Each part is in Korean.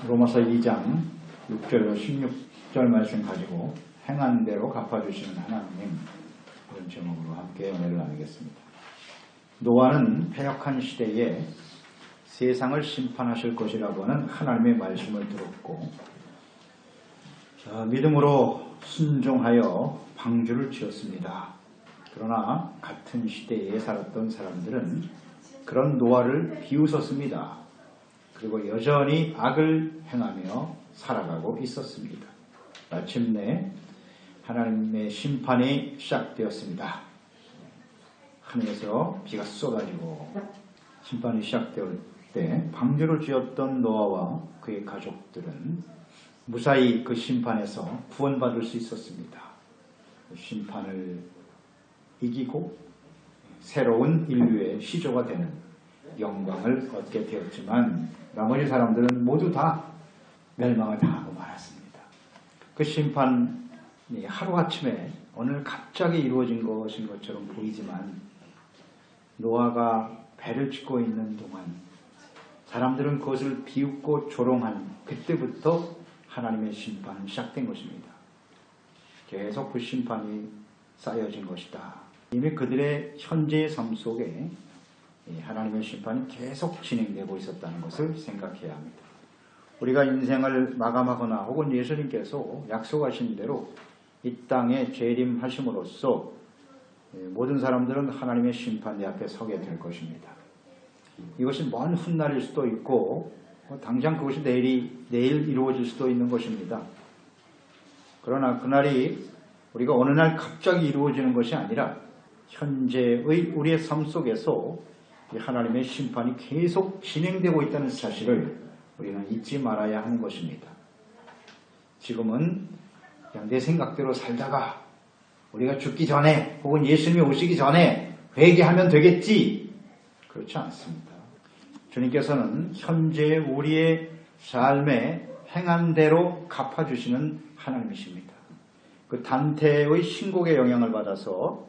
로마서 2장 6절로 16절 말씀 가지고 행한 대로 갚아주시는 하나님, 그런 제목으로 함께 은혜를 나누겠습니다. 노아는 패역한 시대에 세상을 심판하실 것이라고 하는 하나님의 말씀을 들었고, 믿음으로 순종하여 방주를 지었습니다. 그러나 같은 시대에 살았던 사람들은 그런 노아를 비웃었습니다. 그리고 여전히 악을 행하며 살아가고 있었습니다. 마침내 하나님의 심판이 시작되었습니다. 하늘에서 비가 쏟아지고 심판이 시작될 때 방주를 지었던 노아와 그의 가족들은 무사히 그 심판에서 구원받을 수 있었습니다. 심판을 이기고 새로운 인류의 시조가 되는 영광을 얻게 되었지만, 나머지 사람들은 모두 다 멸망을 당하고 말았습니다. 그 심판이 하루아침에 오늘 갑자기 이루어진 것인 것처럼 보이지만, 노아가 배를 짓고 있는 동안 사람들은 그것을 비웃고 조롱한 그때부터 하나님의 심판은 시작된 것입니다. 계속 그 심판이 쌓여진 것이다. 이미 그들의 현재의 삶 속에 하나님의 심판이 계속 진행되고 있었다는 것을 생각해야 합니다. 우리가 인생을 마감하거나 혹은 예수님께서 약속하신 대로 이 땅에 재림하심으로써 모든 사람들은 하나님의 심판대 앞에 서게 될 것입니다. 이것이 먼 훗날일 수도 있고 당장 그것이 내일 이루어질 수도 있는 것입니다. 그러나 그날이 우리가 어느 날 갑자기 이루어지는 것이 아니라 현재의 우리의 삶 속에서 하나님의 심판이 계속 진행되고 있다는 사실을 우리는 잊지 말아야 하는 것입니다. 지금은 그냥 내 생각대로 살다가 우리가 죽기 전에 혹은 예수님이 오시기 전에 회개하면 되겠지, 그렇지 않습니다. 주님께서는 현재 우리의 삶에 행한 대로 갚아주시는 하나님이십니다. 그 단테의 신곡의 영향을 받아서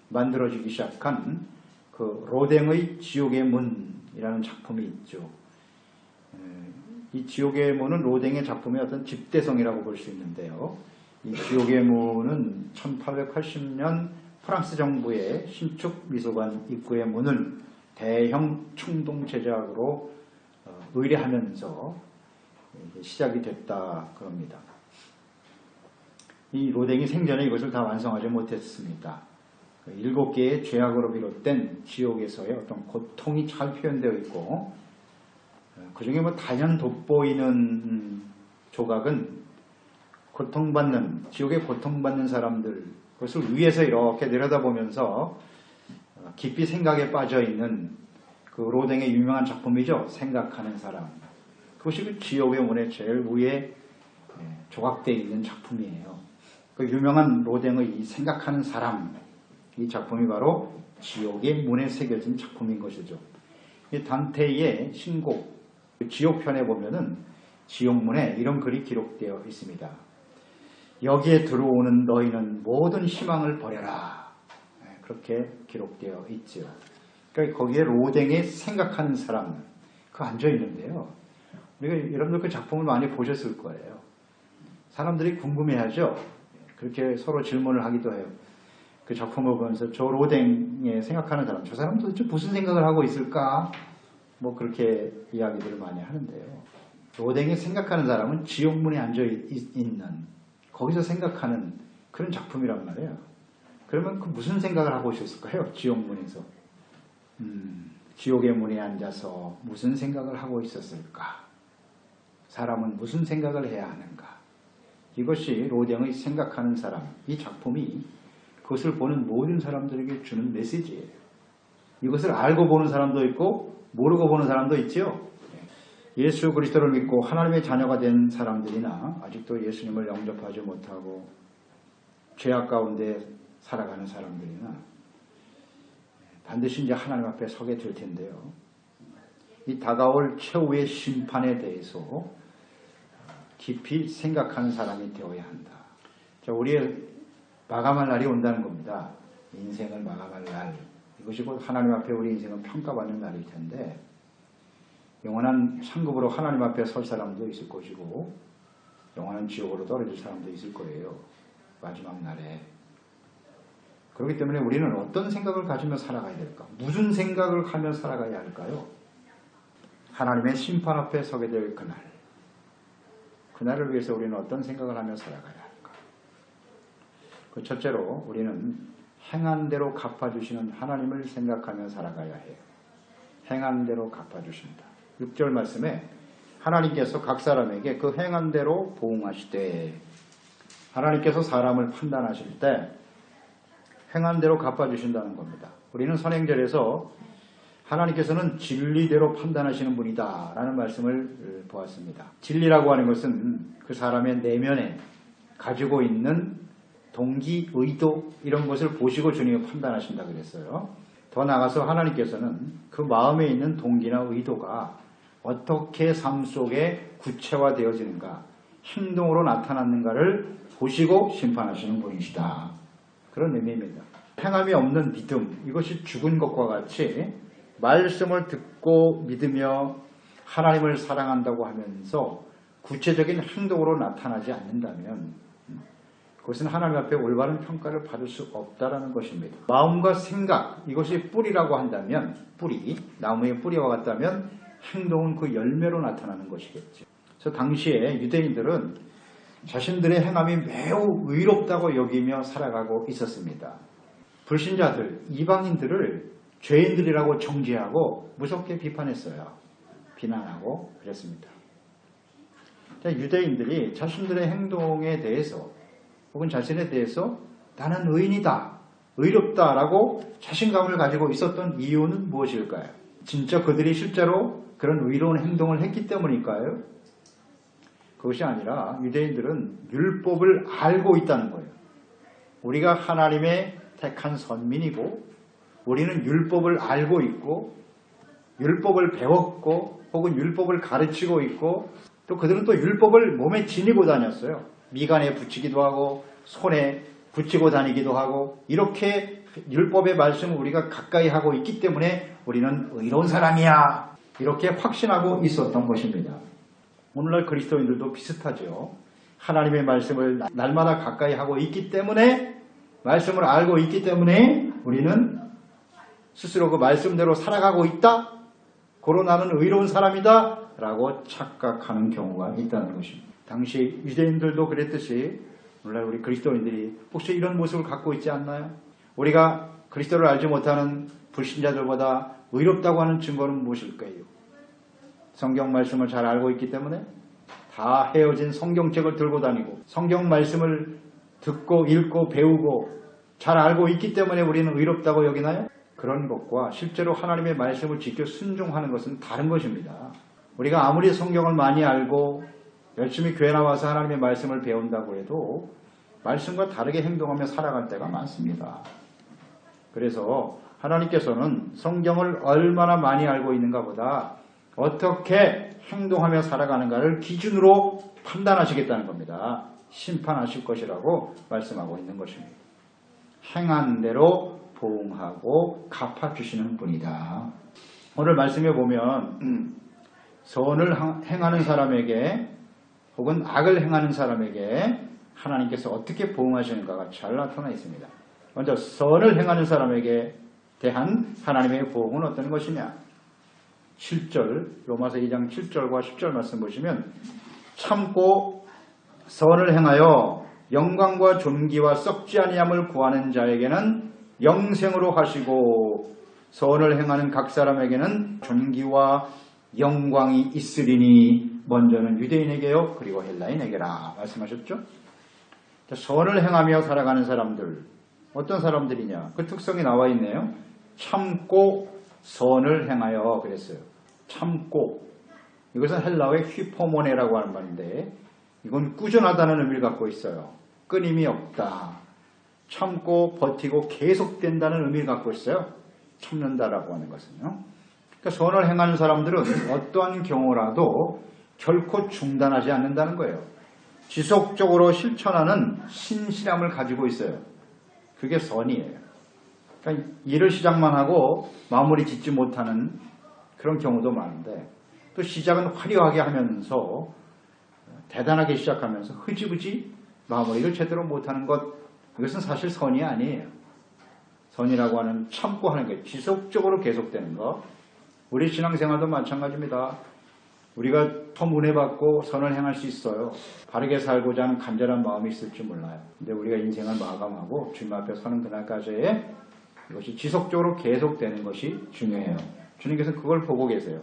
만들어지기 시작한 그 로댕의 지옥의 문이라는 작품이 있죠. 이 지옥의 문은 로댕의 작품의 어떤 집대성이라고 볼 수 있는데요. 이 지옥의 문은 1880년 프랑스 정부의 신축 미술관 입구의 문을 대형 충동 제작으로 의뢰하면서 시작이 됐다 그럽니다. 이 로댕이 생전에 이것을 다 완성하지 못했습니다. 7개의 죄악으로 비롯된 지옥에서의 어떤 고통이 잘 표현되어 있고, 그 중에 단연 돋보이는 조각은 지옥에 고통받는 사람들, 그것을 위에서 이렇게 내려다보면서 깊이 생각에 빠져 있는 그 로댕의 유명한 작품이죠. 생각하는 사람. 그것이 그 지옥의 문의 제일 위에 조각되어 있는 작품이에요. 그 유명한 로댕의 이 생각하는 사람, 이 작품이 바로 지옥의 문에 새겨진 작품인 것이죠. 이 단테의 신곡 지옥편에 보면은 지옥문에 이런 글이 기록되어 있습니다. 여기에 들어오는 너희는 모든 희망을 버려라. 그렇게 기록되어 있죠. 그러니까 거기에 로댕의 생각하는 사람 그 앉아 있는데요. 우리가 여러분들 그 작품을 많이 보셨을 거예요. 사람들이 궁금해하죠. 그렇게 서로 질문을 하기도 해요. 그 작품을 보면서 저 로댕에 생각하는 사람, 저 사람 도대체 무슨 생각을 하고 있을까? 뭐 그렇게 이야기들을 많이 하는데요. 로댕에 생각하는 사람은 지옥문에 앉아 있는, 거기서 생각하는 그런 작품이란 말이에요. 그러면 그 무슨 생각을 하고 있었을까요? 지옥문에서. 지옥의 문에 앉아서 무슨 생각을 하고 있었을까? 사람은 무슨 생각을 해야 하는가? 이것이 로댕의 생각하는 사람, 이 작품이 그것을 보는 모든 사람들에게 주는 메시지예요. 이것을 알고 보는 사람도 있고 모르고 보는 사람도 있죠. 예수 그리스도를 믿고 하나님의 자녀가 된 사람들이나 아직도 예수님을 영접하지 못하고 죄악 가운데 살아가는 사람들이나 반드시 이제 하나님 앞에 서게 될 텐데요. 이 다가올 최후의 심판에 대해서 깊이 생각하는 사람이 되어야 한다. 자, 우리의 마감할 날이 온다는 겁니다. 인생을 마감할 날. 이것이 곧 하나님 앞에 우리 인생은 평가받는 날일 텐데, 영원한 상급으로 하나님 앞에 설 사람도 있을 것이고 영원한 지옥으로 떨어질 사람도 있을 거예요. 마지막 날에. 그렇기 때문에 우리는 어떤 생각을 가지며 살아가야 될까? 무슨 생각을 하며 살아가야 할까요? 하나님의 심판 앞에 서게 될 그날. 그날을 위해서 우리는 어떤 생각을 하며 살아가야 할까? 그 첫째로 우리는 행한 대로 갚아주시는 하나님을 생각하며 살아가야 해요. 행한 대로 갚아주신다. 6절 말씀에 하나님께서 각 사람에게 그 행한 대로 보응하시되, 하나님께서 사람을 판단하실 때 행한 대로 갚아주신다는 겁니다. 우리는 선행절에서 하나님께서는 진리대로 판단하시는 분이다 라는 말씀을 보았습니다. 진리라고 하는 것은 그 사람의 내면에 가지고 있는 동기, 의도 이런 것을 보시고 주님이 판단하신다 그랬어요. 더 나아가서 하나님께서는 그 마음에 있는 동기나 의도가 어떻게 삶 속에 구체화되어지는가, 행동으로 나타났는가를 보시고 심판하시는 분이시다. 그런 의미입니다. 행함이 없는 믿음, 이것이 죽은 것과 같이 말씀을 듣고 믿으며 하나님을 사랑한다고 하면서 구체적인 행동으로 나타나지 않는다면 그것은 하나님 앞에 올바른 평가를 받을 수 없다라는 것입니다. 마음과 생각, 이것이 뿌리라고 한다면, 뿌리, 나무의 뿌리와 같다면 행동은 그 열매로 나타나는 것이겠죠. 그래서 당시에 유대인들은 자신들의 행함이 매우 의롭다고 여기며 살아가고 있었습니다. 불신자들, 이방인들을 죄인들이라고 정죄하고 무섭게 비판했어요. 비난하고 그랬습니다. 유대인들이 자신들의 행동에 대해서 혹은 자신에 대해서 나는 의인이다, 의롭다라고 자신감을 가지고 있었던 이유는 무엇일까요? 진짜 그들이 실제로 그런 의로운 행동을 했기 때문일까요? 그것이 아니라 유대인들은 율법을 알고 있다는 거예요. 우리가 하나님의 택한 선민이고 우리는 율법을 알고 있고 율법을 배웠고 혹은 율법을 가르치고 있고 또 그들은 또 율법을 몸에 지니고 다녔어요. 미간에 붙이기도 하고 손에 붙이고 다니기도 하고 이렇게 율법의 말씀을 우리가 가까이 하고 있기 때문에 우리는 의로운 사람이야 이렇게 확신하고 있었던 것입니다. 오늘날 그리스도인들도 비슷하죠. 하나님의 말씀을 날마다 가까이 하고 있기 때문에 말씀을 알고 있기 때문에 우리는 스스로 그 말씀대로 살아가고 있다. 고로 나는 의로운 사람이다 라고 착각하는 경우가 있다는 것입니다. 당시 유대인들도 그랬듯이 오늘날 우리 그리스도인들이 혹시 이런 모습을 갖고 있지 않나요? 우리가 그리스도를 알지 못하는 불신자들보다 의롭다고 하는 증거는 무엇일까요? 성경 말씀을 잘 알고 있기 때문에 다 헤어진 성경책을 들고 다니고 성경 말씀을 듣고 읽고 배우고 잘 알고 있기 때문에 우리는 의롭다고 여기나요? 그런 것과 실제로 하나님의 말씀을 지켜 순종하는 것은 다른 것입니다. 우리가 아무리 성경을 많이 알고 열심히 교회 나와서 하나님의 말씀을 배운다고 해도 말씀과 다르게 행동하며 살아갈 때가 많습니다. 그래서 하나님께서는 성경을 얼마나 많이 알고 있는가 보다 어떻게 행동하며 살아가는가를 기준으로 판단하시겠다는 겁니다. 심판하실 것이라고 말씀하고 있는 것입니다. 행한 대로 보응하고 갚아주시는 분이다. 오늘 말씀에 보면 선을 행하는 사람에게 혹은 악을 행하는 사람에게 하나님께서 어떻게 보응하시는가가 잘 나타나 있습니다. 먼저 선을 행하는 사람에게 대한 하나님의 보응은 어떤 것이냐? 7절 로마서 2장 7절과 10절 말씀 보시면 참고 선을 행하여 영광과 존귀와 썩지 아니함을 구하는 자에게는 영생으로 하시고 선을 행하는 각 사람에게는 존귀와 영광이 있으리니 먼저는 유대인에게요 그리고 헬라인에게라 말씀하셨죠. 선을 행하며 살아가는 사람들 어떤 사람들이냐 그 특성이 나와 있네요. 참고 선을 행하여 그랬어요. 참고 이것은 헬라어의 휘포모네라고 하는 말인데 이건 꾸준하다는 의미를 갖고 있어요. 끊임이 없다. 참고 버티고 계속된다는 의미를 갖고 있어요. 참는다라고 하는 것은요. 그러니까 선을 행하는 사람들은 어떠한 경우라도 결코 중단하지 않는다는 거예요. 지속적으로 실천하는 신실함을 가지고 있어요. 그게 선이에요. 그러니까 일을 시작만 하고 마무리 짓지 못하는 그런 경우도 많은데 또 시작은 화려하게 하면서 대단하게 시작하면서 흐지부지 마무리를 제대로 못하는 것, 그것은 사실 선이 아니에요. 선이라고 하는 참고 하는 게 지속적으로 계속되는 것. 우리 신앙생활도 마찬가지입니다. 우리가 더 은혜받고 선을 행할 수 있어요. 바르게 살고자 하는 간절한 마음이 있을지 몰라요. 근데 우리가 인생을 마감하고 주님 앞에 서는 그날까지의 이것이 지속적으로 계속되는 것이 중요해요. 주님께서 그걸 보고 계세요.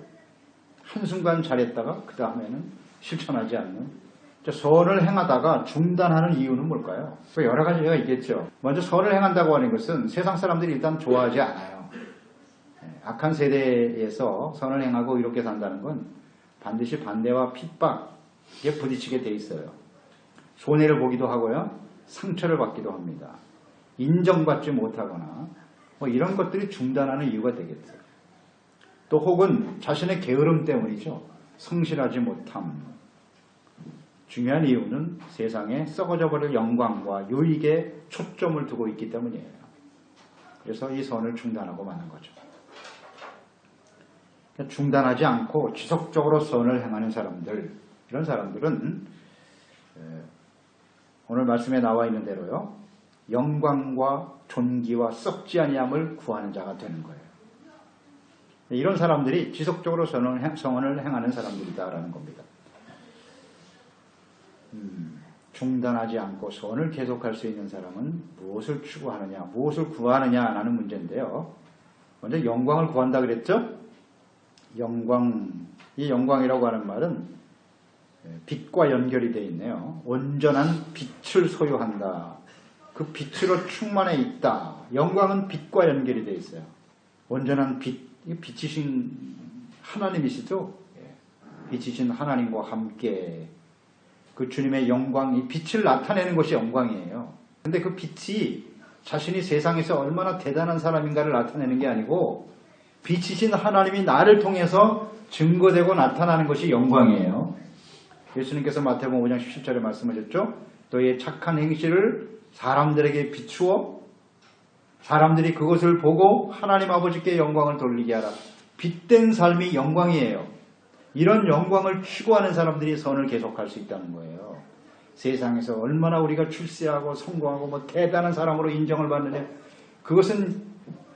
한순간 잘했다가 그 다음에는 실천하지 않는. 선을 행하다가 중단하는 이유는 뭘까요? 여러 가지가 있겠죠. 먼저 선을 행한다고 하는 것은 세상 사람들이 일단 좋아하지 않아요. 악한 세대에서 선을 행하고 이렇게 산다는 건 반드시 반대와 핍박에 부딪히게 돼 있어요. 손해를 보기도 하고요. 상처를 받기도 합니다. 인정받지 못하거나 이런 것들이 중단하는 이유가 되겠죠. 또 혹은 자신의 게으름 때문이죠. 성실하지 못함. 중요한 이유는 세상에 썩어져 버릴 영광과 유익에 초점을 두고 있기 때문이에요. 그래서 이 선을 중단하고 마는 거죠. 중단하지 않고 지속적으로 선을 행하는 사람들, 이런 사람들은 오늘 말씀에 나와 있는 대로요, 영광과 존귀와 썩지 아니함을 구하는 자가 되는 거예요. 이런 사람들이 지속적으로 선을 행하는 사람들이다라는 겁니다. 중단하지 않고 선을 계속할 수 있는 사람은 무엇을 추구하느냐, 무엇을 구하느냐라는 문제인데요. 먼저 영광을 구한다 그랬죠? 영광, 이 영광이라고 하는 말은 빛과 연결이 되어 있네요. 온전한 빛을 소유한다. 그 빛으로 충만해 있다. 영광은 빛과 연결이 되어 있어요. 온전한 빛, 빛이신 하나님이시죠? 빛이신 하나님과 함께 그 주님의 영광, 이 빛을 나타내는 것이 영광이에요. 근데 그 빛이 자신이 세상에서 얼마나 대단한 사람인가를 나타내는 게 아니고 빛이신 하나님이 나를 통해서 증거되고 나타나는 것이 영광이에요. 예수님께서 마태복음 5장 17절에 말씀하셨죠. 너의 착한 행실을 사람들에게 비추어 사람들이 그것을 보고 하나님 아버지께 영광을 돌리게 하라. 빛된 삶이 영광이에요. 이런 영광을 추구하는 사람들이 선을 계속할 수 있다는 거예요. 세상에서 얼마나 우리가 출세하고 성공하고 대단한 사람으로 인정을 받느냐, 그것은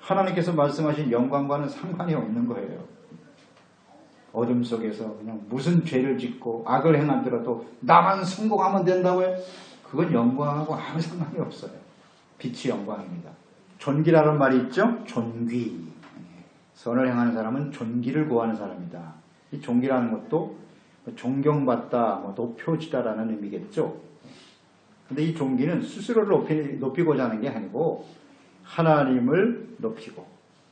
하나님께서 말씀하신 영광과는 상관이 없는 거예요. 어둠 속에서 그냥 무슨 죄를 짓고 악을 행하더라도 나만 성공하면 된다고요? 그건 영광하고 아무 상관이 없어요. 빛이 영광입니다. 존귀라는 말이 있죠? 존귀. 선을 행하는 사람은 존귀를 구하는 사람이다. 이 존귀라는 것도 존경받다, 높여지다라는 의미겠죠. 근데 이 존귀는 스스로를 높이고자 하는 게 아니고 하나님을 높이고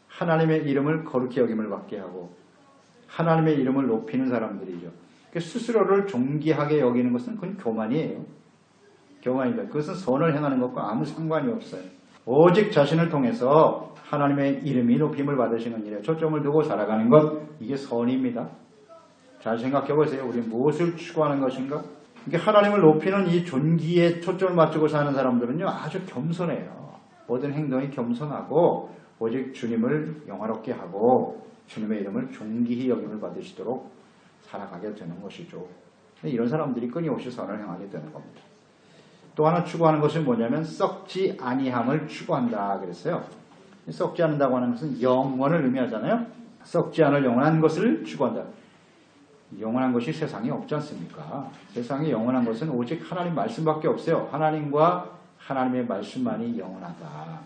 하나님의 이름을 거룩히 여김을 받게 하고 하나님의 이름을 높이는 사람들이죠. 스스로를 존귀하게 여기는 것은 그건 교만이에요. 교만이다. 그것은 선을 행하는 것과 아무 상관이 없어요. 오직 자신을 통해서 하나님의 이름이 높임을 받으시는 일에 초점을 두고 살아가는 것, 이게 선입니다. 잘 생각해 보세요. 우리 무엇을 추구하는 것인가? 이게 하나님을 높이는 이 존귀에 초점을 맞추고 사는 사람들은요, 아주 겸손해요. 모든 행동이 겸손하고 오직 주님을 영화롭게 하고 주님의 이름을 존귀히 여김을 받으시도록 살아가게 되는 것이죠. 이런 사람들이 끊임없이 선을 행하게 되는 겁니다. 또 하나 추구하는 것은 뭐냐면 썩지 아니함을 추구한다 그랬어요. 썩지 않는다고 하는 것은 영원을 의미하잖아요. 썩지 않을 영원한 것을 추구한다. 영원한 것이 세상에 없지 않습니까? 세상에 영원한 것은 오직 하나님 말씀밖에 없어요. 하나님과 하나님의 말씀만이 영원하다.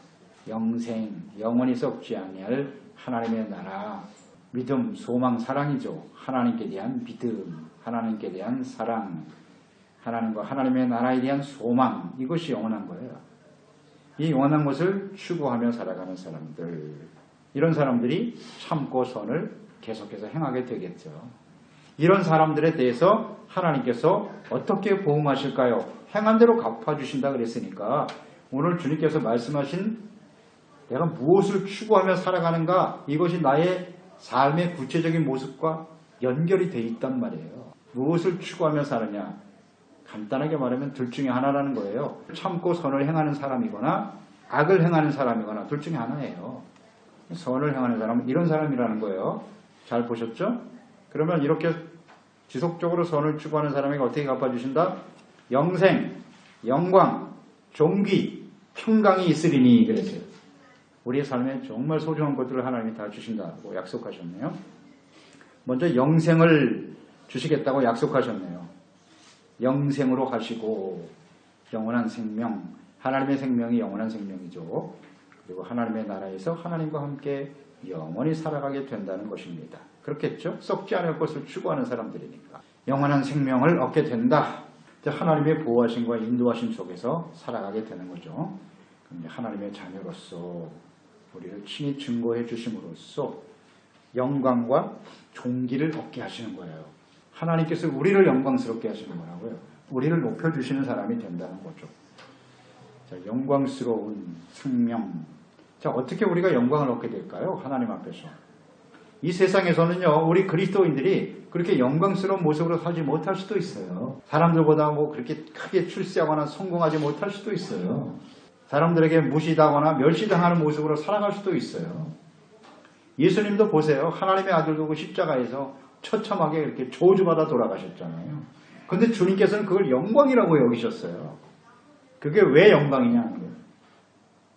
영생, 영원히 썩지 아니할 하나님의 나라, 믿음, 소망, 사랑이죠. 하나님께 대한 믿음, 하나님께 대한 사랑, 하나님과 하나님의 나라에 대한 소망, 이것이 영원한 거예요. 이 영원한 것을 추구하며 살아가는 사람들, 이런 사람들이 참고 선을 계속해서 행하게 되겠죠. 이런 사람들에 대해서 하나님께서 어떻게 보응하실까요? 행한 대로 갚아주신다 그랬으니까 오늘 주님께서 말씀하신 내가 무엇을 추구하며 살아가는가, 이것이 나의 삶의 구체적인 모습과 연결이 돼 있단 말이에요. 무엇을 추구하며 사느냐, 간단하게 말하면 둘 중에 하나라는 거예요. 참고 선을 행하는 사람이거나 악을 행하는 사람이거나 둘 중에 하나예요. 선을 행하는 사람은 이런 사람이라는 거예요. 잘 보셨죠? 그러면 이렇게 지속적으로 선을 추구하는 사람에게 어떻게 갚아주신다? 영생, 영광, 존귀, 평강이 있으리니 그랬어요. 우리의 삶에 정말 소중한 것들을 하나님이 다 주신다고 약속하셨네요. 먼저 영생을 주시겠다고 약속하셨네요. 영생으로 하시고 영원한 생명, 하나님의 생명이 영원한 생명이죠. 그리고 하나님의 나라에서 하나님과 함께 영원히 살아가게 된다는 것입니다. 그렇겠죠? 썩지 않을 것을 추구하는 사람들이니까. 영원한 생명을 얻게 된다. 하나님의 보호하심과 인도하심 속에서 살아가게 되는 거죠. 하나님의 자녀로서 우리를 친히 증거해 주심으로써 영광과 존귀를 얻게 하시는 거예요. 하나님께서 우리를 영광스럽게 하시는 거라고요. 우리를 높여주시는 사람이 된다는 거죠. 자, 영광스러운 생명. 자, 어떻게 우리가 영광을 얻게 될까요? 하나님 앞에서. 이 세상에서는요, 우리 그리스도인들이 그렇게 영광스러운 모습으로 살지 못할 수도 있어요. 사람들보다 뭐 그렇게 크게 출세하거나 성공하지 못할 수도 있어요. 사람들에게 무시당하거나 멸시당하는 모습으로 살아갈 수도 있어요. 예수님도 보세요. 하나님의 아들 두고 십자가에서 처참하게 이렇게 저주받아 돌아가셨잖아요. 그런데 주님께서는 그걸 영광이라고 여기셨어요. 그게 왜 영광이냐?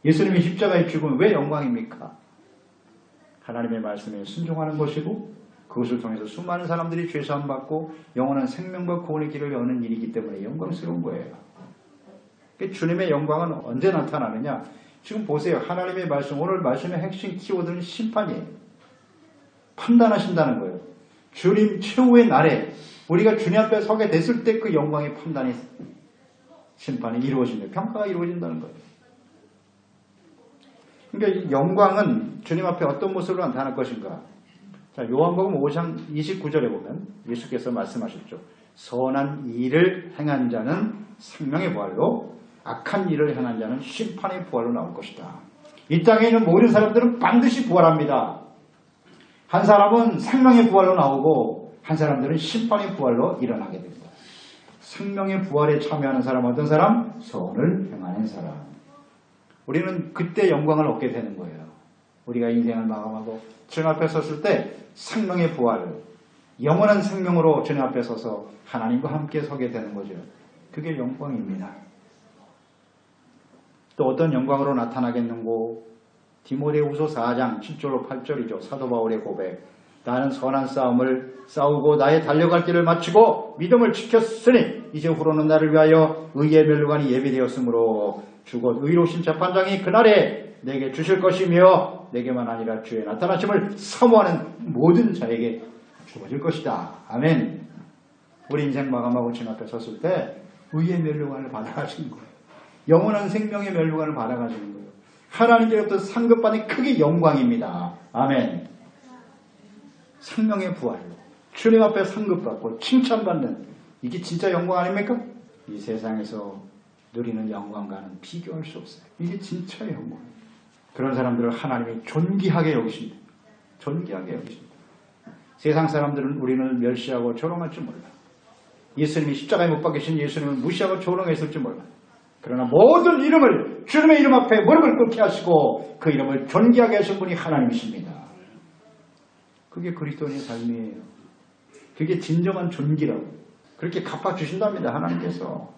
예수님이 십자가에 죽으면 왜 영광입니까? 하나님의 말씀에 순종하는 것이고 그것을 통해서 수많은 사람들이 죄사함 받고 영원한 생명과 구원의 길을 여는 일이기 때문에 영광스러운 거예요. 주님의 영광은 언제 나타나느냐? 지금 보세요. 하나님의 말씀, 오늘 말씀의 핵심 키워드는 심판이에요. 판단하신다는 거예요. 주님 최후의 날에 우리가 주님 앞에 서게 됐을 때 그 영광의 판단이, 심판이 이루어진다. 평가가 이루어진다는 거예요. 그러니까 영광은 주님 앞에 어떤 모습으로 나타날 것인가? 자, 요한복음 5장 29절에 보면 예수께서 말씀하셨죠. 선한 일을 행한 자는 생명의 부활로, 악한 일을 행한 자는 심판의 부활로 나올 것이다. 이 땅에 있는 모든 사람들은 반드시 부활합니다. 한 사람은 생명의 부활로 나오고 한 사람들은 심판의 부활로 일어나게 됩니다. 생명의 부활에 참여하는 사람 어떤 사람? 선을 행하는 사람. 우리는 그때 영광을 얻게 되는 거예요. 우리가 인생을 마감하고 주님 앞에 섰을 때 생명의 부활, 영원한 생명으로 주님 앞에 서서 하나님과 함께 서게 되는 거죠. 그게 영광입니다. 또 어떤 영광으로 나타나겠는고? 디모데후서 4장 7절로 8절이죠. 사도 바울의 고백. 나는 선한 싸움을 싸우고 나의 달려갈 길을 마치고 믿음을 지켰으니 이제 후로는 나를 위하여 의의 멸류관이 예비되었으므로 주곧 의로우신 재판장이 그날에 내게 주실 것이며 내게만 아니라 주의 나타나심을 사모하는 모든 자에게 주어질 것이다. 아멘. 우리 인생 마감하고 주님 앞에 섰을 때 의의 멸류관을 받아가시는 거예요. 영원한 생명의 멸류관을 받아가시는 거예요. 하나님께로부터 상급받는 크게 영광입니다. 아멘. 생명의 부활로 주님 앞에 상급받고 칭찬받는, 이게 진짜 영광 아닙니까? 이 세상에서 누리는 영광과는 비교할 수 없어요. 이게 진짜 영광. 그런 사람들을 하나님이 존귀하게 여기십니다. 존귀하게 여기십니다. 세상 사람들은 우리는 멸시하고 조롱할 줄 몰라. 예수님이 십자가에 못 박히신 예수님을 무시하고 조롱했을 줄 몰라. 그러나 모든 이름을 주님의 이름 앞에 무릎을 꿇게 하시고 그 이름을 존귀하게 하신 분이 하나님이십니다. 그게 그리스도인의 삶이에요. 그게 진정한 존귀라고. 그렇게 갚아주신답니다. 하나님께서.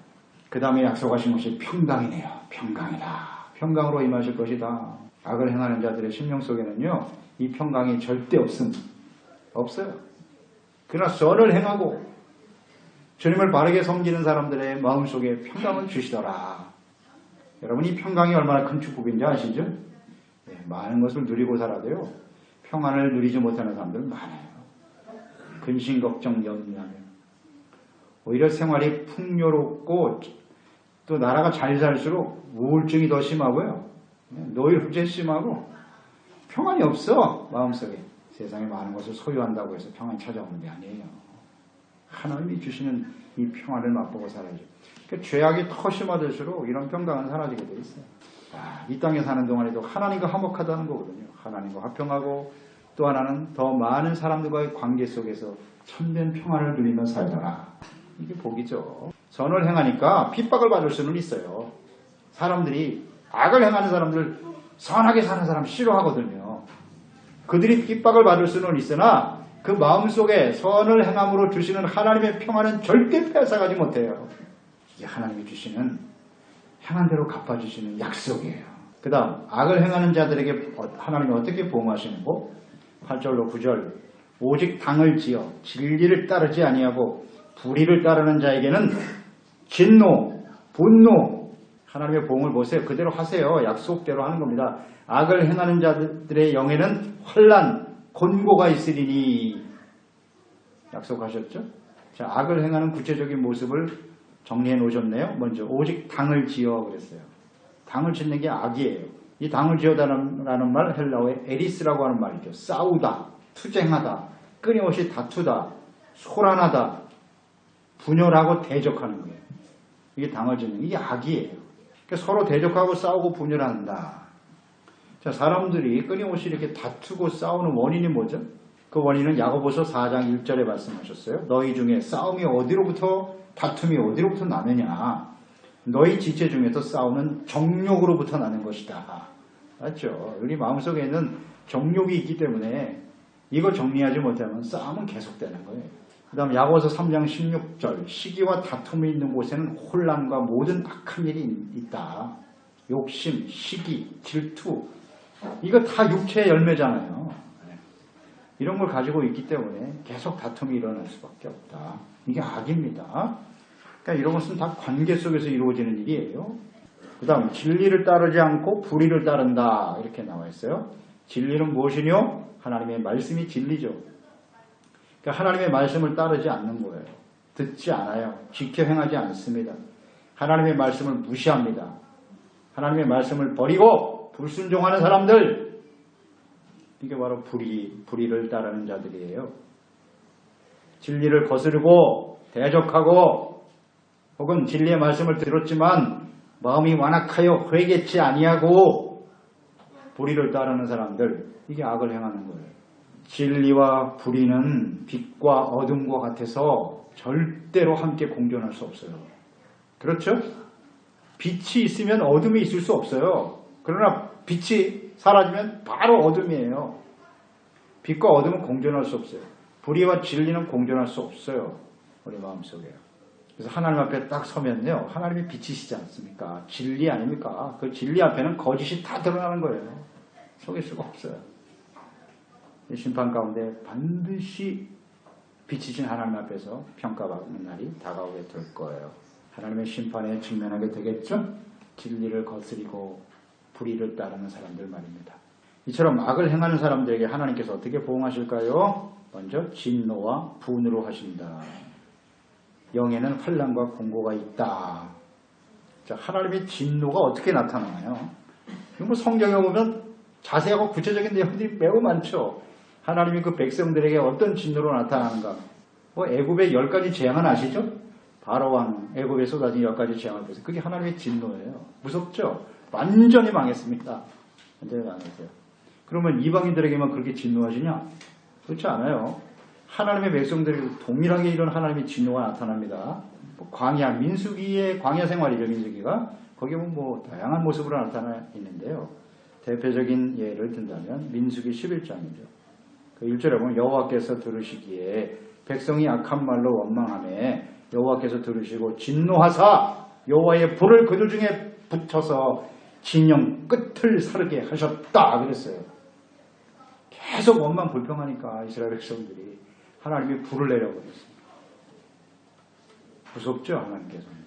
그 다음에 약속하신 것이 평강이네요. 평강이다. 평강으로 임하실 것이다. 악을 행하는 자들의 심령 속에는요, 이 평강이 절대 없어요. 그러나 선을 행하고 주님을 바르게 섬기는 사람들의 마음속에 평강을 주시더라. 여러분, 이 평강이 얼마나 큰 축복인지 아시죠? 네, 많은 것을 누리고 살아도요, 평안을 누리지 못하는 사람들 많아요. 근심, 걱정, 염려하며 오히려 생활이 풍요롭고 또 나라가 잘 살수록 우울증이 더 심하고요, 노이로제 심하고 평안이 없어. 마음속에 세상에 많은 것을 소유한다고 해서 평안이 찾아오는 게 아니에요. 하나님이 주시는 이 평안을 맛보고 살아야죠. 그러니까 죄악이 더 심화될수록 이런 평강은 사라지게 돼 있어요. 이 땅에 사는 동안에도 하나님과 화목하다는 거거든요. 하나님과 화평하고 또 하나는 더 많은 사람들과의 관계 속에서 참된 평안을 누리며 살더라. 이게 복이죠. 선을 행하니까 핍박을 받을 수는 있어요. 사람들이 악을 행하는 사람들, 선하게 사는 사람 싫어하거든요. 그들이 핍박을 받을 수는 있으나 그 마음속에 선을 행함으로 주시는 하나님의 평안은 절대 빼앗아가지 못해요. 이게 하나님이 주시는 행한 대로 갚아주시는 약속이에요. 그 다음 악을 행하는 자들에게 하나님이 어떻게 보호하시는고? 8절로 9절 오직 당을 지어 진리를 따르지 아니하고 불의를 따르는 자에게는 진노, 분노, 하나님의 보응을 보세요. 그대로 하세요. 약속대로 하는 겁니다. 악을 행하는 자들의 영에는 환난, 곤고가 있으리니 약속하셨죠? 자, 악을 행하는 구체적인 모습을 정리해 놓으셨네요. 먼저 오직 당을 지어 그랬어요. 당을 짓는 게 악이에요. 이 당을 지어다라는 말 헬라어의 에리스라고 하는 말이죠. 싸우다, 투쟁하다, 끊임없이 다투다, 소란하다, 분열하고 대적하는 거예요. 이게 당을 짓는 게 이게 악이에요. 그러니까 서로 대적하고 싸우고 분열한다. 자, 사람들이 끊임없이 이렇게 다투고 싸우는 원인이 뭐죠? 그 원인은 야고보서 4장 1절에 말씀하셨어요. 너희 중에 싸움이 어디로부터 다툼이 어디로부터 나느냐? 너희 지체 중에서 싸우는 정욕으로부터 나는 것이다. 맞죠? 우리 마음속에는 정욕이 있기 때문에 이거 정리하지 못하면 싸움은 계속되는 거예요. 그 다음 야고보서 3장 16절 시기와 다툼이 있는 곳에는 혼란과 모든 악한 일이 있다. 욕심, 시기, 질투 이거 다 육체의 열매잖아요. 이런 걸 가지고 있기 때문에 계속 다툼이 일어날 수밖에 없다. 이게 악입니다. 그러니까 이런 것은 다 관계 속에서 이루어지는 일이에요. 그 다음 진리를 따르지 않고 불의를 따른다 이렇게 나와 있어요. 진리는 무엇이뇨? 하나님의 말씀이 진리죠. 그러니까 하나님의 말씀을 따르지 않는 거예요. 듣지 않아요. 지켜 행하지 않습니다. 하나님의 말씀을 무시합니다. 하나님의 말씀을 버리고 불순종하는 사람들 이게 바로 불의를 따르는 자들이에요. 진리를 거스르고 대적하고 혹은 진리의 말씀을 들었지만 마음이 완악하여 회개치 아니하고 불의를 따르는 사람들 이게 악을 행하는 거예요. 진리와 불의는 빛과 어둠과 같아서 절대로 함께 공존할 수 없어요. 그렇죠? 빛이 있으면 어둠이 있을 수 없어요. 그러나 빛이 사라지면 바로 어둠이에요. 빛과 어둠은 공존할 수 없어요. 불의와 진리는 공존할 수 없어요. 우리 마음속에. 그래서 하나님 앞에 딱 서면요. 하나님이 빛이시지 않습니까? 진리 아닙니까? 그 진리 앞에는 거짓이 다 드러나는 거예요. 속일 수가 없어요. 심판 가운데 반드시 빛이신 하나님 앞에서 평가받는 날이 다가오게 될 거예요. 하나님의 심판에 직면하게 되겠죠? 진리를 거스리고 불의를 따르는 사람들 말입니다. 이처럼 악을 행하는 사람들에게 하나님께서 어떻게 보응하실까요? 먼저 진노와 분으로 하신다. 영에는 환난과 공고가 있다. 자, 하나님의 진노가 어떻게 나타나나요? 뭐 성경에 보면 자세하고 구체적인 내용들이 매우 많죠. 하나님이 그 백성들에게 어떤 진노로 나타나는가. 애굽의 10가지 재앙은 아시죠? 바로왕 애굽에 쏟아진 10가지 재앙을 보세요. 그게 하나님의 진노예요. 무섭죠? 완전히 망했습니다. 완전히 망했어요. 그러면 이방인들에게만 그렇게 진노하시냐? 그렇지 않아요. 하나님의 백성들에게 동일하게 이런 하나님의 진노가 나타납니다. 광야, 민수기의 광야 생활이죠. 민수기가. 거기에 뭐 다양한 모습으로 나타나 있는데요. 대표적인 예를 든다면 민수기 11장이죠. 그 1절에 보면 여호와께서 들으시기에 백성이 악한 말로 원망하매 여호와께서 들으시고 진노하사 여호와의 불을 그들 중에 붙여서 진영 끝을 사르게 하셨다 그랬어요. 계속 원망 불평하니까 이스라엘 백성들이 하나님이 불을 내려버렸습니다. 무섭죠 하나님께서는.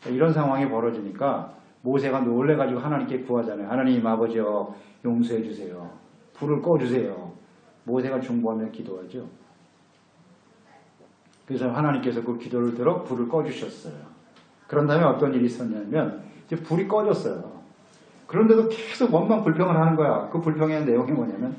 이런 상황이 벌어지니까 모세가 놀래가지고 하나님께 구하잖아요. 하나님 아버지여 용서해 주세요. 불을 꺼주세요. 모세가 중보하며 기도하죠. 그래서 하나님께서 그 기도를 들어 불을 꺼주셨어요. 그런 다음에 어떤 일이 있었냐면 이제 불이 꺼졌어요. 그런데도 계속 원망 불평을 하는 거야. 그 불평의 내용이 뭐냐면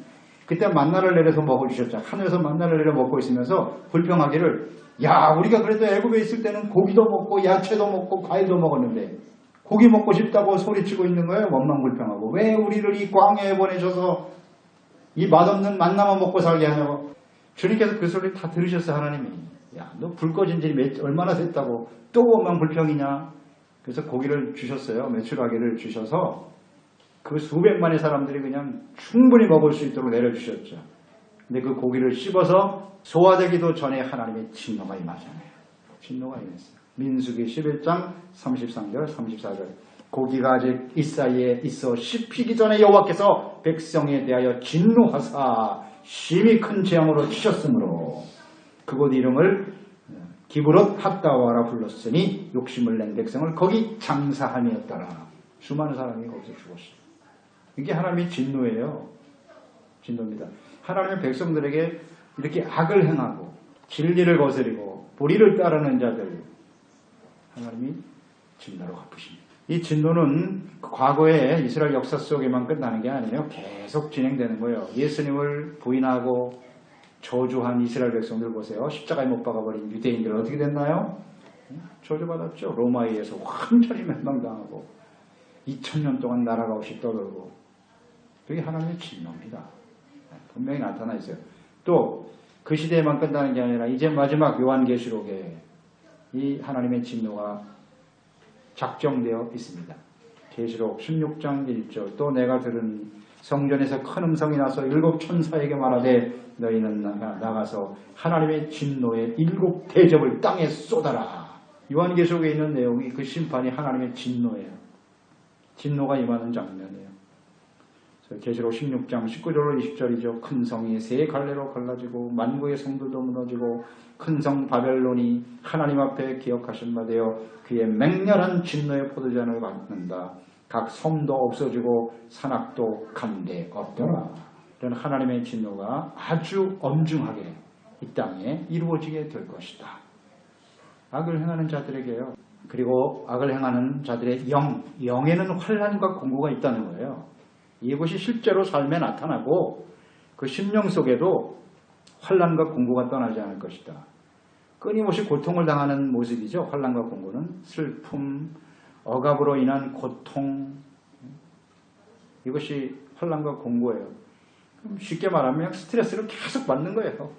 그때 만나를 내려서 먹어주셨잖아. 하늘에서 만나를 내려 먹고 있으면서 불평하기를 야 우리가 그래도 애굽에 있을 때는 고기도 먹고 야채도 먹고 과일도 먹었는데 고기 먹고 싶다고 소리치고 있는 거예요. 원망 불평하고 왜 우리를 이 광야에 보내셔서 이 맛없는 만나만 먹고 살게 하냐고. 주님께서 그 소리를 다 들으셨어요. 하나님이. 야 너 불 꺼진 지 얼마나 됐다고 또 원망 불평이냐. 그래서 고기를 주셨어요. 메추라기를 주셔서 그 수백만의 사람들이 그냥 충분히 먹을 수 있도록 내려주셨죠. 근데 그 고기를 씹어서 소화되기도 전에 하나님의 진노가 임하잖아요. 진노가 임했어요. 민수기 11장 33절 34절 고기가 아직 이 사이에 있어 씹히기 전에 여호와께서 백성에 대하여 진노하사 심히 큰 재앙으로 치셨으므로 그곳 이름을 기브롯 핫다와라 불렀으니 욕심을 낸 백성을 거기 장사함이었더라. 수많은 사람이 거기서 죽었어요. 이게 하나님의 진노예요. 진노입니다. 하나님의 백성들에게 이렇게 악을 행하고 진리를 거스리고 불의를 따르는 자들 하나님이 진노로 갚으십니다. 이 진노는 과거의 이스라엘 역사 속에만 끝나는 게 아니에요. 계속 진행되는 거예요. 예수님을 부인하고 저주한 이스라엘 백성들 보세요. 십자가에 못 박아버린 유대인들은 어떻게 됐나요? 저주받았죠. 로마에 의해서 완전히 멸망당하고 2000년 동안 나라가 없이 떠돌고 그게 하나님의 진노입니다. 분명히 나타나 있어요. 또 그 시대에만 끝나는 게 아니라 이제 마지막 요한계시록에 이 하나님의 진노가 작정되어 있습니다. 계시록 16장 1절 또 내가 들은 성전에서 큰 음성이 나서 7 천사에게 말하되 너희는 나가서 하나님의 진노의 7 대접을 땅에 쏟아라. 요한계시록에 있는 내용이 그 심판이 하나님의 진노예요. 진노가 임하는 장면이에요. 계시록 16장 19절로 20절이죠. 큰 성이 세 갈래로 갈라지고 만국의 성들도 무너지고 큰 성 바벨론이 하나님 앞에 기억하신 바 되어 그의 맹렬한 진노의 포도잔을 받는다. 각 섬도 없어지고 산악도 간데 없더라. 이런 하나님의 진노가 아주 엄중하게 이 땅에 이루어지게 될 것이다. 악을 행하는 자들에게요. 그리고 악을 행하는 자들의 영에는 환난과 공고가 있다는 거예요. 이것이 실제로 삶에 나타나고 그 심령 속에도 환난과 공고가 떠나지 않을 것이다. 끊임없이 고통을 당하는 모습이죠. 환난과 공고는 슬픔, 억압으로 인한 고통 이것이 환난과 공고예요. 쉽게 말하면 스트레스를 계속 받는 거예요.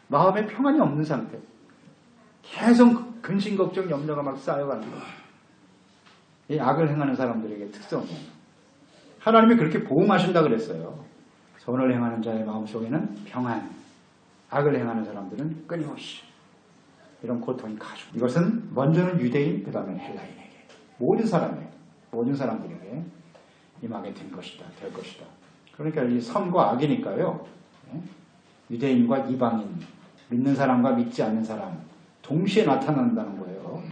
마음에 평안이 없는 상태. 계속 근심, 걱정, 염려가 막 쌓여가는 거예요. 이 악을 행하는 사람들에게 특성이에요. 하나님이 그렇게 보응하신다 그랬어요. 선을 행하는 자의 마음속에는 평안, 악을 행하는 사람들은 끊임없이 이런 고통이 가지고 이것은 먼저는 유대인, 그 다음에 헬라인에게 모든 사람들에게 임하게 될 것이다. 그러니까 이 선과 악이니까요. 유대인과 이방인, 믿는 사람과 믿지 않는 사람 동시에 나타난다는 거예요.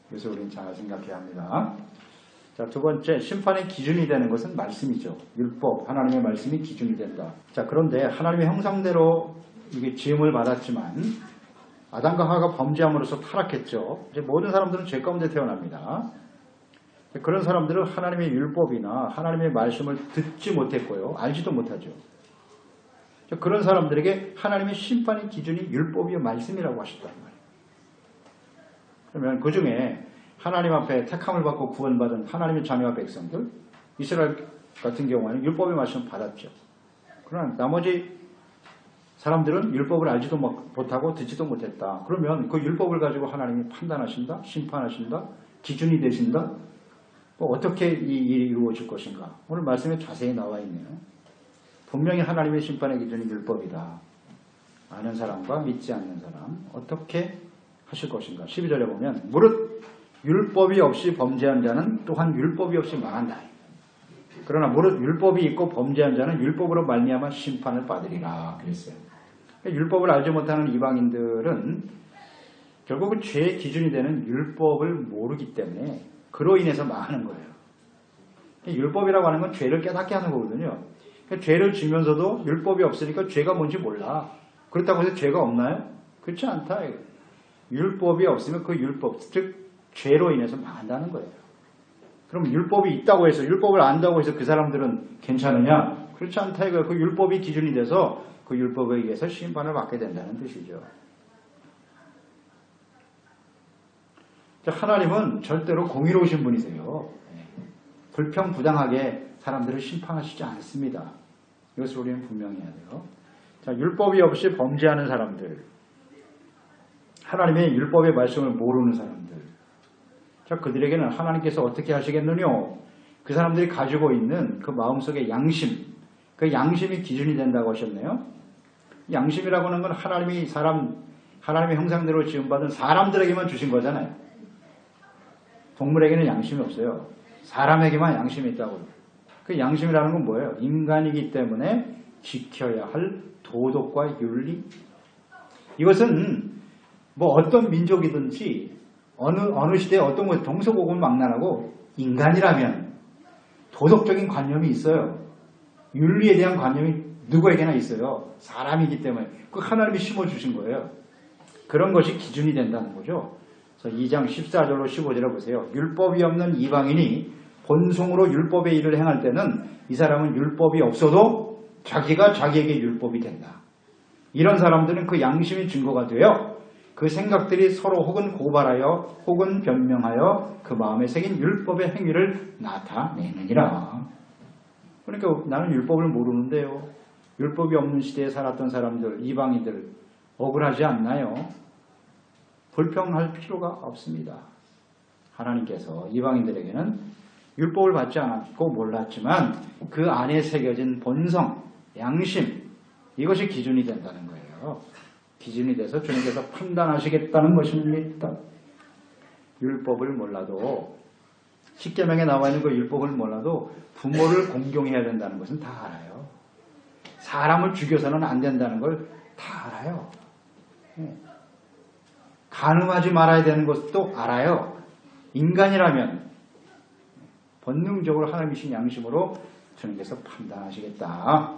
그래서 우리는 잘 생각해야 합니다. 자, 두 번째, 심판의 기준이 되는 것은 말씀이죠. 율법, 하나님의 말씀이 기준이 된다. 자, 그런데 하나님의 형상대로 이게 지음을 받았지만 아담과 하와가 범죄함으로써 타락했죠. 이제 모든 사람들은 죄 가운데 태어납니다. 그런 사람들은 하나님의 율법이나 하나님의 말씀을 듣지 못했고요. 알지도 못하죠. 그런 사람들에게 하나님의 심판의 기준이 율법이요 말씀이라고 하셨단 말이에요. 그러면 그 중에 하나님 앞에 택함을 받고 구원받은 하나님의 자녀와 백성들, 이스라엘 같은 경우에는 율법의 말씀을 받았죠. 그러나 나머지 사람들은 율법을 알지도 못하고 듣지도 못했다. 그러면 그 율법을 가지고 하나님이 판단하신다? 심판하신다? 기준이 되신다? 어떻게 이 일이 이루어질 것인가? 오늘 말씀에 자세히 나와 있네요. 분명히 하나님의 심판의 기준이 율법이다. 아는 사람과 믿지 않는 사람 어떻게 하실 것인가? 12절에 보면 무릇 율법이 없이 범죄한 자는 또한 율법이 없이 망한다. 그러나 무릇 율법이 있고 범죄한 자는 율법으로 말미암아 심판을 받으리라 그랬어요. 율법을 알지 못하는 이방인들은 결국은 죄의 기준이 되는 율법을 모르기 때문에 그로 인해서 망하는 거예요. 율법이라고 하는 건 죄를 깨닫게 하는 거거든요. 죄를 지면서도 율법이 없으니까 죄가 뭔지 몰라. 그렇다고 해서 죄가 없나요? 그렇지 않다. 율법이 없으면 그 율법, 즉 죄로 인해서 망한다는 거예요. 그럼 율법이 있다고 해서 율법을 안다고 해서 그 사람들은 괜찮으냐? 그렇지 않다 이거예요. 그 율법이 기준이 돼서 그 율법에 의해서 심판을 받게 된다는 뜻이죠. 하나님은 절대로 공의로우신 분이세요. 불평부당하게 사람들을 심판하시지 않습니다. 이것을 우리는 분명히 해야 돼요. 자, 율법이 없이 범죄하는 사람들, 하나님의 율법의 말씀을 모르는 사람들, 자, 그들에게는 하나님께서 어떻게 하시겠느냐? 그 사람들이 가지고 있는 그 마음속의 양심, 그 양심이 기준이 된다고 하셨네요. 양심이라고 하는 건 하나님의 형상대로 지음받은 사람들에게만 주신 거잖아요. 동물에게는 양심이 없어요. 사람에게만 양심이 있다고요. 그 양심이라는 건 뭐예요? 인간이기 때문에 지켜야 할 도덕과 윤리. 이것은 뭐 어떤 민족이든지 어느 시대에 어떤 곳에 동서고금망란하고 인간이라면 도덕적인 관념이 있어요. 윤리에 대한 관념이 누구에게나 있어요. 사람이기 때문에. 그 하나님이 심어주신 거예요. 그런 것이 기준이 된다는 거죠. 그래서 2장 14절로 15절을 보세요. 율법이 없는 이방인이 본성으로 율법의 일을 행할 때는 이 사람은 율법이 없어도 자기가 자기에게 율법이 된다. 이런 사람들은 그 양심이 증거가 되어 그 생각들이 서로 혹은 고발하여 혹은 변명하여 그 마음에 새긴 율법의 행위를 나타내느니라. 그러니까 나는 율법을 모르는데요. 율법이 없는 시대에 살았던 사람들, 이방인들 억울하지 않나요? 불평할 필요가 없습니다. 하나님께서 이방인들에게는 율법을 받지 않았고 몰랐지만 그 안에 새겨진 본성, 양심, 이것이 기준이 된다는 거예요. 기준이 돼서 주님께서 판단하시겠다는 것입니다. 율법을 몰라도, 십계명에 나와 있는 그 율법을 몰라도 부모를 공경해야 된다는 것은 다 알아요. 사람을 죽여서는 안 된다는 걸 다 알아요. 간음하지 말아야 되는 것도 알아요. 인간이라면 본능적으로 하나님이신 양심으로 주님께서 판단하시겠다.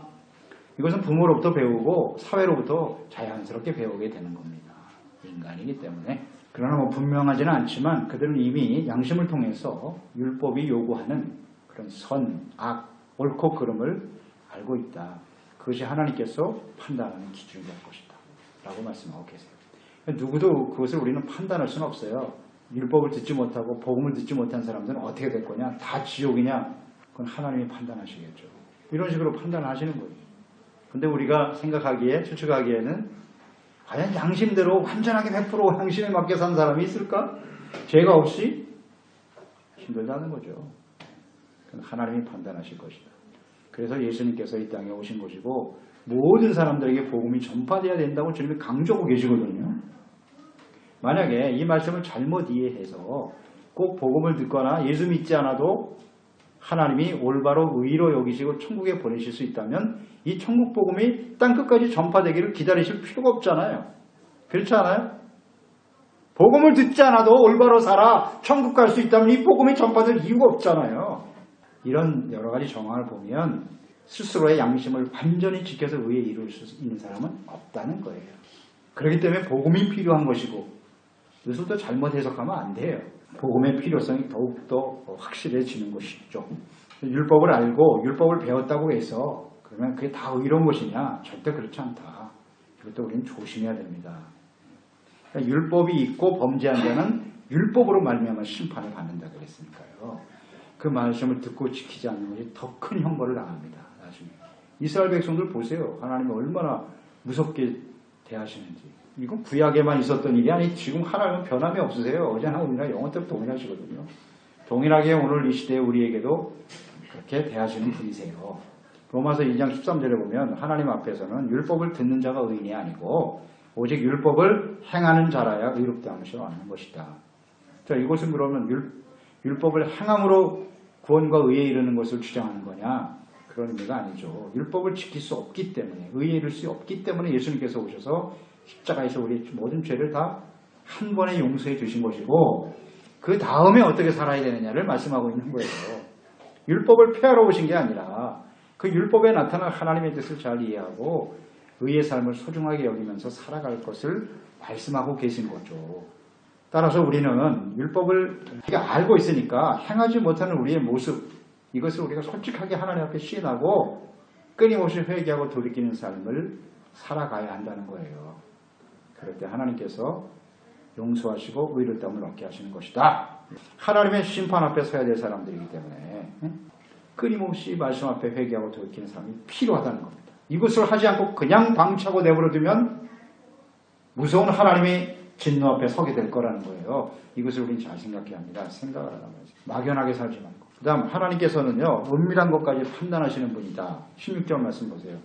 이것은 부모로부터 배우고 사회로부터 자연스럽게 배우게 되는 겁니다. 인간이기 때문에. 그러나 뭐 분명하지는 않지만 그들은 이미 양심을 통해서 율법이 요구하는 그런 선, 악, 옳고 그름을 알고 있다. 그것이 하나님께서 판단하는 기준이 될 것이다. 라고 말씀하고 계세요. 누구도 그것을 우리는 판단할 수는 없어요. 율법을 듣지 못하고 복음을 듣지 못한 사람들은 어떻게 될 거냐? 다 지옥이냐? 그건 하나님이 판단하시겠죠. 이런 식으로 판단하시는 거예요. 근데 우리가 생각하기에, 추측하기에는 과연 양심대로 완전하게 100% 양심에 맞게 산 사람이 있을까? 죄가 없이? 힘들다는 거죠. 그건 하나님이 판단하실 것이다. 그래서 예수님께서 이 땅에 오신 것이고 모든 사람들에게 복음이 전파되어야 된다고 주님이 강조하고 계시거든요. 만약에 이 말씀을 잘못 이해해서 꼭 복음을 듣거나 예수 믿지 않아도 하나님이 올바로 의로 여기시고 천국에 보내실 수 있다면 이 천국 복음이 땅끝까지 전파되기를 기다리실 필요가 없잖아요. 그렇지 않아요? 복음을 듣지 않아도 올바로 살아 천국 갈 수 있다면 이 복음이 전파될 이유가 없잖아요. 이런 여러 가지 정황을 보면 스스로의 양심을 완전히 지켜서 의에 이룰 수 있는 사람은 없다는 거예요. 그렇기 때문에 복음이 필요한 것이고 이것을 또 잘못 해석하면 안 돼요. 복음의 필요성이 더욱더 확실해지는 것이죠. 율법을 알고 율법을 배웠다고 해서 그러면 그게 다 의로운 것이냐? 절대 그렇지 않다. 이것도 우리는 조심해야 됩니다. 그러니까 율법이 있고 범죄한 자는 율법으로 말미암아 심판을 받는다 그랬으니까요. 그 말씀을 듣고 지키지 않는 것이 더 큰 형벌을 당합니다. 나중에. 이스라엘 백성들 보세요. 하나님이 얼마나 무섭게 대하시는지. 이건 구약에만 있었던 일이 아니 지금 하나님은 변함이 없으세요. 어제나 오늘이나 영원토록 동일하시거든요. 동일하게 오늘 이 시대에 우리에게도 그렇게 대하시는 분이세요. 로마서 2장 13절에 보면 하나님 앞에서는 율법을 듣는 자가 의인이 아니고 오직 율법을 행하는 자라야 의롭다함을 얻는 것이다. 자, 이것은 그러면 율법을 행함으로 구원과 의에 이르는 것을 주장하는 거냐? 그런 의미가 아니죠. 율법을 지킬 수 없기 때문에, 의에 이를 수 없기 때문에 예수님께서 오셔서 십자가에서 우리의 모든 죄를 다 한 번에 용서해 주신 것이고 그 다음에 어떻게 살아야 되느냐를 말씀하고 있는 거예요. 율법을 폐하러 오신 게 아니라 그 율법에 나타난 하나님의 뜻을 잘 이해하고 의의 삶을 소중하게 여기면서 살아갈 것을 말씀하고 계신 거죠. 따라서 우리는 율법을 우리가 알고 있으니까 행하지 못하는 우리의 모습, 이것을 우리가 솔직하게 하나님 앞에 시인하고 끊임없이 회개하고 돌이키는 삶을 살아가야 한다는 거예요. 그럴 때 하나님께서 용서하시고 의롭다함을 얻게 하시는 것이다. 하나님의 심판 앞에 서야 될 사람들이기 때문에 끊임없이 말씀 앞에 회개하고 돌이키는 사람이 필요하다는 겁니다. 이것을 하지 않고 그냥 방치하고 내버려두면 무서운 하나님의 진노 앞에 서게 될 거라는 거예요. 이것을 우리는 잘 생각해야 합니다. 생각을 하라는 거지. 막연하게 살지 말고. 그 다음 하나님께서는요. 은밀한 것까지 판단하시는 분이다. 16절 말씀 보세요.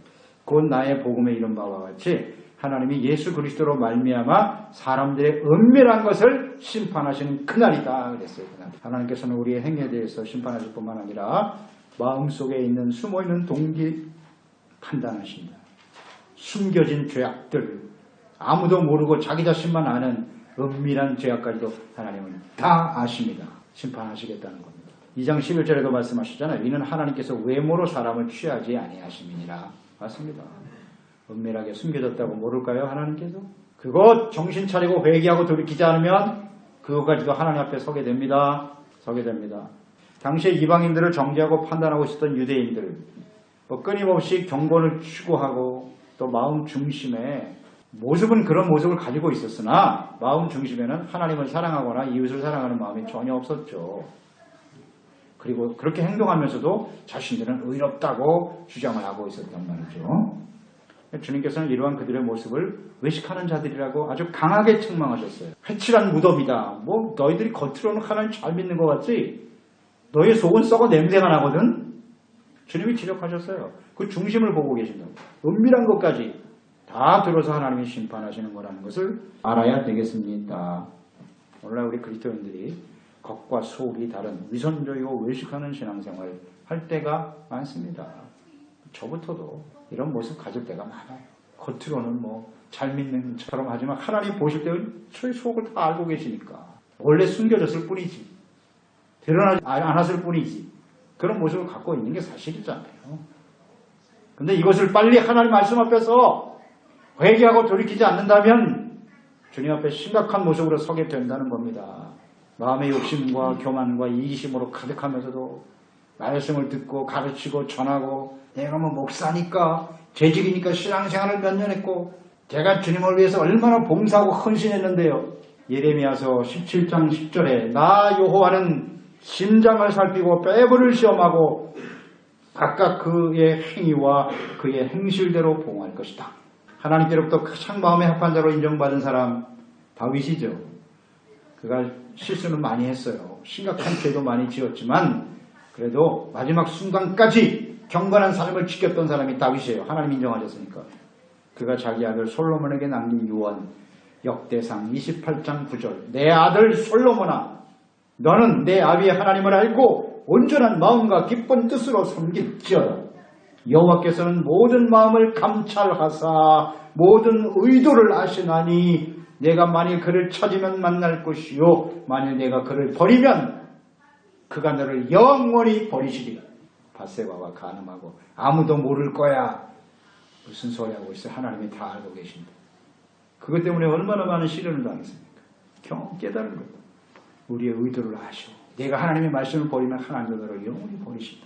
곧 나의 복음에 이른 바와 같이 하나님이 예수 그리스도로 말미암아 사람들의 은밀한 것을 심판하시는 그날이다 그랬어요. 그날. 하나님께서는 우리의 행위에 대해서 심판하실 뿐만 아니라 마음속에 있는 숨어있는 동기 판단하십니다. 숨겨진 죄악들, 아무도 모르고 자기 자신만 아는 은밀한 죄악까지도 하나님은 다 아십니다. 심판하시겠다는 겁니다. 2장 11절에도 말씀하시잖아요. 이는 하나님께서 외모로 사람을 취하지 아니하심이니라. 맞습니다. 은밀하게 숨겨졌다고 모를까요? 하나님께서? 그것 정신 차리고 회개하고 돌이키지 않으면 그것까지도 하나님 앞에 서게 됩니다. 서게 됩니다. 당시에 이방인들을 정죄하고 판단하고 있었던 유대인들, 끊임없이 경건을 추구하고 또 마음 중심에 모습은 그런 모습을 가지고 있었으나 마음 중심에는 하나님을 사랑하거나 이웃을 사랑하는 마음이 전혀 없었죠. 그리고 그렇게 행동하면서도 자신들은 의롭다고 주장을 하고 있었단 말이죠. 주님께서는 이러한 그들의 모습을 외식하는 자들이라고 아주 강하게 책망하셨어요. 회칠한 무덤이다. 뭐 너희들이 겉으로는 하나님 잘 믿는 것 같지 너희 속은 썩어 냄새가 나거든. 주님이 지적하셨어요. 그 중심을 보고 계신다고. 은밀한 것까지 다 들어서 하나님이 심판하시는 거라는 것을 알아야 되겠습니다. 오늘날 우리 그리스도인들이 겉과 속이 다른 위선적이고 외식하는 신앙생활을 할 때가 많습니다. 저부터도 이런 모습 가질 때가 많아요. 겉으로는 뭐 잘 믿는 것처럼 하지만 하나님 보실 때는 저희 속을 다 알고 계시니까 원래 숨겨졌을 뿐이지 드러나지 않았을 뿐이지 그런 모습을 갖고 있는 게 사실이잖아요. 근데 이것을 빨리 하나님 말씀 앞에서 회개하고 돌이키지 않는다면 주님 앞에 심각한 모습으로 서게 된다는 겁니다. 마음의 욕심과 교만과 이기심으로 가득하면서도 말씀을 듣고 가르치고 전하고 내가 뭐 목사니까 재직이니까 신앙생활을 몇 년 했고 제가 주님을 위해서 얼마나 봉사하고 헌신했는데요. 예레미야서 17장 10절에 나 여호와는 심장을 살피고 뼈부를 시험하고 각각 그의 행위와 그의 행실대로 보응할 것이다. 하나님께로부터 가장 마음에 합한 자로 인정받은 사람 다윗이죠. 그가 실수는 많이 했어요. 심각한 죄도 많이 지었지만 그래도 마지막 순간까지 경건한 삶을 지켰던 사람이 다윗이에요. 하나님 인정하셨으니까. 그가 자기 아들 솔로몬에게 남긴 유언 역대상 28장 9절 내 아들 솔로몬아 너는 내 아비의 하나님을 알고 온전한 마음과 기쁜 뜻으로 섬길지어다. 여호와께서는 모든 마음을 감찰하사 모든 의도를 아시나니 내가 만일 그를 찾으면 만날 것이요 만일 내가 그를 버리면 그가 너를 영원히 버리시리라. 밧세바와 간음하고 아무도 모를 거야. 무슨 소리 하고 있어요. 하나님이 다 알고 계신다. 그것 때문에 얼마나 많은 시련을 당했습니까. 겨우 깨달은 거예요. 우리의 의도를 아시오. 내가 하나님의 말씀을 버리면 하나님도 너를 영원히 버리신다.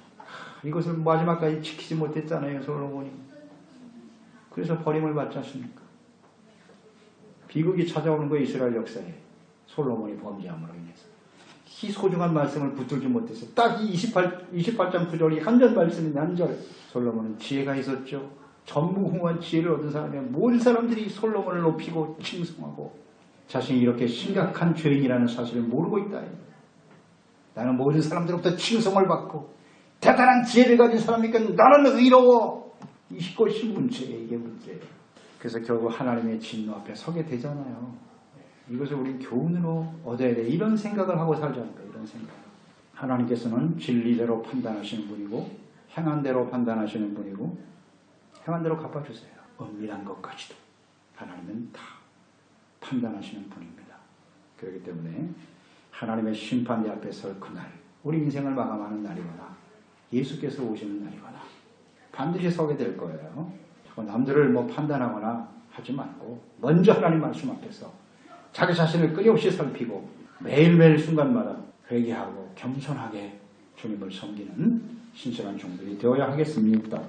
이것을 마지막까지 지키지 못했잖아요. 솔로몬이. 그래서 버림을 받지 않습니까. 비극이 찾아오는 거예요. 이스라엘 역사에. 솔로몬이 범죄함으로 인해서. 이 소중한 말씀을 붙들지 못해서 딱 이 28장 9절이 한절 말씀인 한절. 솔로몬은 지혜가 있었죠. 전무후무한 지혜를 얻은 사람이야. 모든 사람들이 솔로몬을 높이고 칭송하고 자신이 이렇게 심각한 죄인이라는 사실을 모르고 있다. 나는 모든 사람들로부터 칭송을 받고 대단한 지혜를 가진 사람이니까 나는 의로워. 이것이 문제예요. 이게 문제예요. 그래서 결국 하나님의 진노 앞에 서게 되잖아요. 이것을 우리 교훈으로 얻어야 돼. 이런 생각을 하고 살자니까. 이런 생각. 하나님께서는 진리대로 판단하시는 분이고 행한 대로 판단하시는 분이고 행한 대로 갚아주세요. 은밀한 것까지도 하나님은 다 판단하시는 분입니다. 그렇기 때문에 하나님의 심판대 앞에 설 그날 우리 인생을 마감하는 날이거나 예수께서 오시는 날이거나 반드시 서게 될 거예요. 남들을 뭐 판단하거나 하지 말고 먼저 하나님 말씀 앞에서 자기 자신을 끊임없이 살피고 매일매일 순간마다 회개하고 겸손하게 주님을 섬기는 신실한 종들이 되어야 하겠습니다.